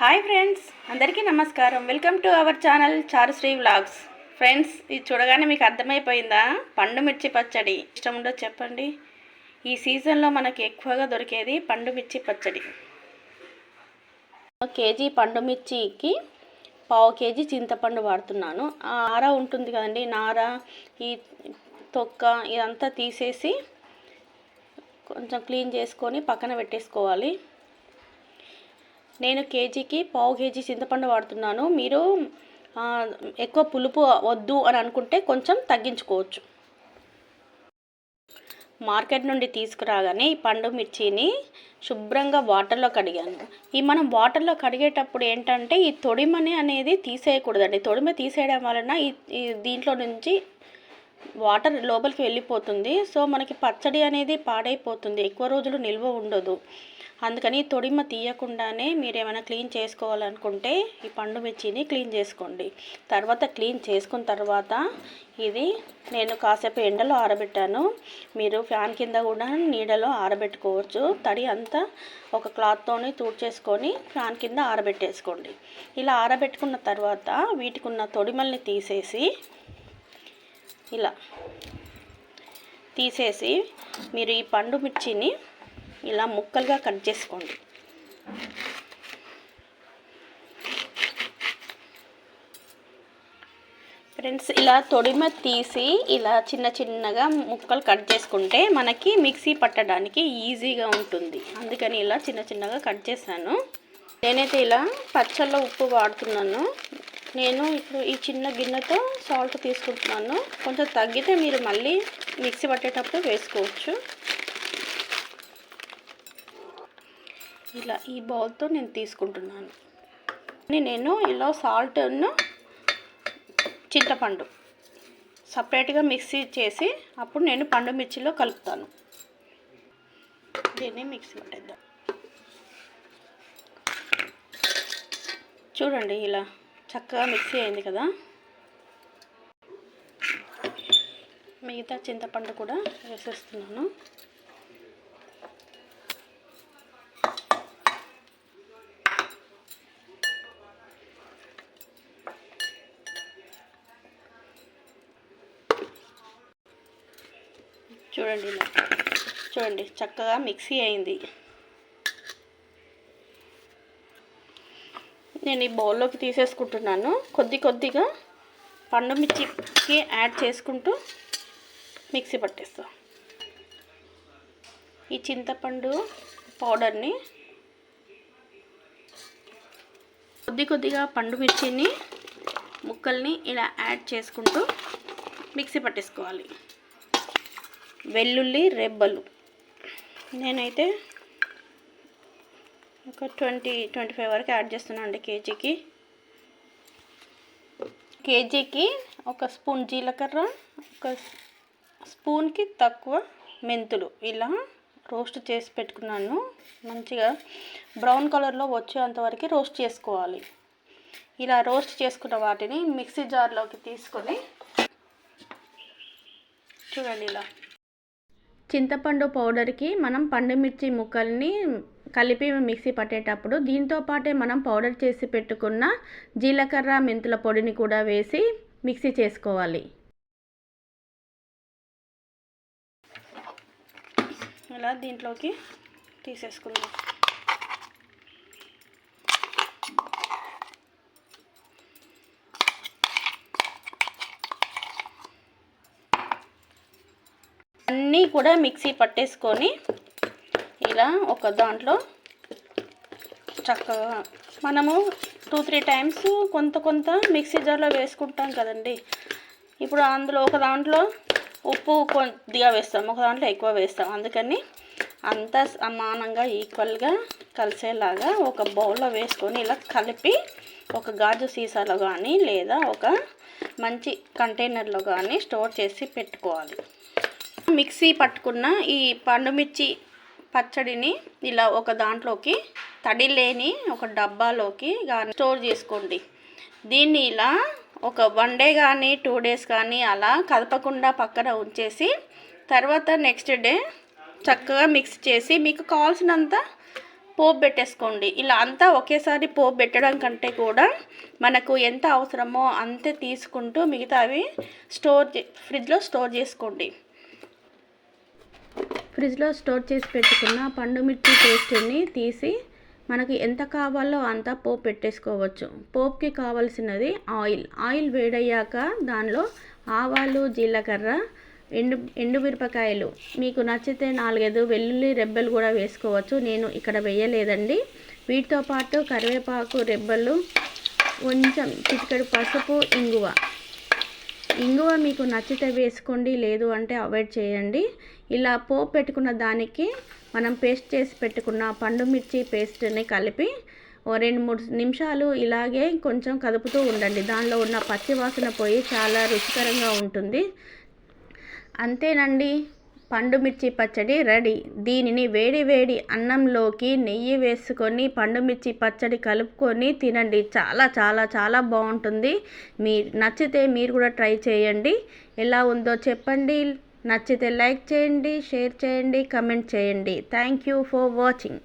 Hi friends, అందరికీ నమస్కారం. Welcome to our channel Charushree vlogs. Friends, ఇది చూడగానే మీకు అర్థమైపోయిందా? పండు మిర్చి పచ్చడి ఇష్టం ఉండో చెప్పండి. ఈ సీజన్లో మనకి ఎక్కువగా దొరికేది పండు మిర్చి పచ్చడి. కేజీ పండు మిర్చికి పావు కేజీ చింతపండు వాడుతున్నాను. నార ఉంటుంది కదండి, నార, ఈ తొక్క ఇదంతా తీసేసి కొంచెం క్లీన్ చేసుకొని పక్కన పెట్టేసుకోవాలి. నేను కేజీకి పావు కేజీ చింతపండు వాడుతున్నాను. మీరు ఎక్కువ పులుపు వద్దు అని అనుకుంటే కొంచెం తగ్గించుకోవచ్చు. మార్కెట్ నుండి తీసుకురాగానే ఈ పండు మిర్చిని శుభ్రంగా వాటర్లో కడిగాను. మనం వాటర్లో కడిగేటప్పుడు ఏంటంటే ఈ తొడిమని అనేది తీసేయకూడదండి. తొడిమ తీసేయడం వలన ఈ దీంట్లో నుంచి వాటర్ లోపలికి వెళ్ళిపోతుంది. సో మనకి పచ్చడి అనేది పాడైపోతుంది, ఎక్కువ రోజులు నిల్వ ఉండదు. అందుకని తొడిమ తీయకుండానే మీరు ఏమైనా క్లీన్ చేసుకోవాలనుకుంటే ఈ పండు మిర్చిని క్లీన్ చేసుకోండి. తర్వాత క్లీన్ చేసుకున్న తర్వాత ఇది నేను కాసేపు ఎండలో ఆరబెట్టాను. మీరు ఫ్యాన్ కింద కూడా నీడలో ఆరబెట్టుకోవచ్చు. తడి అంతా ఒక క్లాత్తోని తుడిచేసుకొని ఫ్యాన్ కింద ఆరబెట్టేసుకోండి. ఇలా ఆరబెట్టుకున్న తర్వాత వీటికి ఉన్న తొడిమల్ని తీసేసి మీరు ఈ పండు మిర్చిని ఇలా ముక్కలుగా కట్ చేసుకోండి. ఫ్రెండ్స్, ఇలా తొడిమ తీసి ఇలా చిన్నగా ముక్కలు కట్ చేసుకుంటే మనకి మిక్సీ పట్టడానికి ఈజీగా ఉంటుంది. అందుకని ఇలా చిన్నగా కట్ చేశాను. నేనైతే ఇలా పచ్చళ్ళలో ఉప్పు వాడుతున్నాను. నేను ఇప్పుడు ఈ చిన్న గిన్నెతో సాల్ట్ తీసుకుంటున్నాను. కొంచెం తగ్గితే మీరు మళ్ళీ మిక్సీ పట్టేటప్పుడు వేసుకోవచ్చు. ఇలా ఈ బౌల్తో నేను తీసుకుంటున్నాను. నేను ఇలా సాల్ట్ను చింతపండు సపరేట్గా మిక్సీ చేసి అప్పుడు నేను పండు మిర్చిలో కలుపుతాను. దీన్ని మిక్సీ పట్టేద్దాం. చూడండి, ఇలా చక్కగా మిక్సీ అయింది కదా. మిగతా చింతపండు కూడా వేసేస్తున్నాను. చూడండి చక్కగా మిక్సీ అయింది. నేను ఈ బౌల్లోకి తీసేసుకుంటున్నాను. కొద్దిగా పండు మిర్చికి యాడ్ చేసుకుంటూ మిక్సీ పట్టేస్తా. ఈ చింతపండు పౌడర్ని కొద్దిగా పండు మిర్చిని ముక్కల్ని ఇలా యాడ్ చేసుకుంటూ మిక్సీ పట్టేసుకోవాలి. వెల్లుల్లి రెబ్బలు నేనైతే ఒక 20-25 వరకు యాడ్ చేస్తున్నాను అండి. కేజీకి ఒక స్పూన్ జీలకర్ర, ఒక స్పూన్కి తక్కువ మెంతులు ఇలా రోస్ట్ చేసి పెట్టుకున్నాను. మంచిగా బ్రౌన్ కలర్లో వచ్చేంతవరకు రోస్ట్ చేసుకోవాలి. ఇలా రోస్ట్ చేసుకున్న వాటిని మిక్సీ జార్లోకి తీసుకొని చూడండి, ఇలా చింతపండు పౌడర్కి మనం పండు మిర్చి ముక్కల్ని కలిపి మిక్సీ పట్టేటప్పుడు దీంతో పాటే మనం పౌడర్ చేసి పెట్టుకున్న జీలకర్ర మెంతుల పొడిని కూడా వేసి మిక్సీ చేసుకోవాలి. ఇలా దీంట్లోకి తీసేసుకుందాం. అన్నీ కూడా మిక్సీ పట్టేసుకొని ఇలా ఒక దాంట్లో చక్కగా మనము 2-3 టైమ్స్ కొంత మిక్సీ జార్లో వేసుకుంటాం కదండి. ఇప్పుడు అందులో ఒక దాంట్లో ఉప్పు కొద్దిగా వేస్తాం, ఒక దాంట్లో ఎక్కువ వేస్తాం. అందుకని అంతా సమానంగా ఈక్వల్గా కలిసేలాగా ఒక బౌల్లో వేసుకొని ఇలా కలిపి ఒక గాజు సీసాలో కానీ లేదా ఒక మంచి కంటైనర్లో కానీ స్టోర్ చేసి పెట్టుకోవాలి. మిక్సీ పట్టుకున్న ఈ పండు మిర్చి పచ్చడిని ఇలా ఒక దాంట్లోకి తడి లేని ఒక డబ్బాలోకి కానీ స్టోర్ చేసుకోండి. దీన్ని ఇలా ఒక 1 డే కానీ 2 డేస్ కానీ అలా కదపకుండా పక్కన ఉంచేసి తర్వాత నెక్స్ట్ డే చక్కగా మిక్స్ చేసి మీకు కావాల్సినంత పోపు పెట్టేసుకోండి. ఇలా అంతా ఒకేసారి పోపు పెట్టడం కంటే కూడా మనకు ఎంత అవసరమో అంతే తీసుకుంటూ మిగతావి ఫ్రిడ్జ్లో స్టోర్ చేసుకోండి. ఫ్రిడ్జ్లో స్టోర్ చేసి పెట్టుకున్న పండు మిర్చి పేస్ట్ని తీసి మనకి ఎంత కావాలో అంత పోపు పెట్టేసుకోవచ్చు. పోపుకి కావాల్సినది ఆయిల్ వేడయ్యాక దానిలో ఆవాలు, జీలకర్ర, ఎండుమిరపకాయలు, మీకు నచ్చితే 4-5 వెల్లుల్లి రెబ్బలు కూడా వేసుకోవచ్చు. నేను ఇక్కడ వేయలేదండి. వీటితో పాటు కరివేపాకు రెబ్బలు, కొంచెం చిటికెడు పసుపు, ఇంగువ మీకు నచ్చితే వేసుకోండి, లేదు అంటే అవాయిడ్ చేయండి. ఇలా పోపు పెట్టుకున్న దానికి మనం పేస్ట్ చేసి పెట్టుకున్న పండు మిర్చి పేస్ట్ని కలిపి 2-3 నిమిషాలు ఇలాగే కొంచెం కదుపుతూ ఉండండి. దానిలో ఉన్న పచ్చి వాసన పోయి చాలా రుచికరంగా ఉంటుంది. అంతేనండి, పండు మిర్చి పచ్చడి రెడీ. దీనిని వేడి వేడి అన్నంలోకి నెయ్యి వేసుకొని పండు మిర్చి పచ్చడి కలుపుకొని తినండి. చాలా చాలా చాలా బాగుంటుంది. నచ్చితే మీరు కూడా ట్రై చేయండి. ఎలా ఉందో చెప్పండి. నచ్చితే లైక్ చేయండి, షేర్ చేయండి, కమెంట్ చేయండి. Thank you for watching.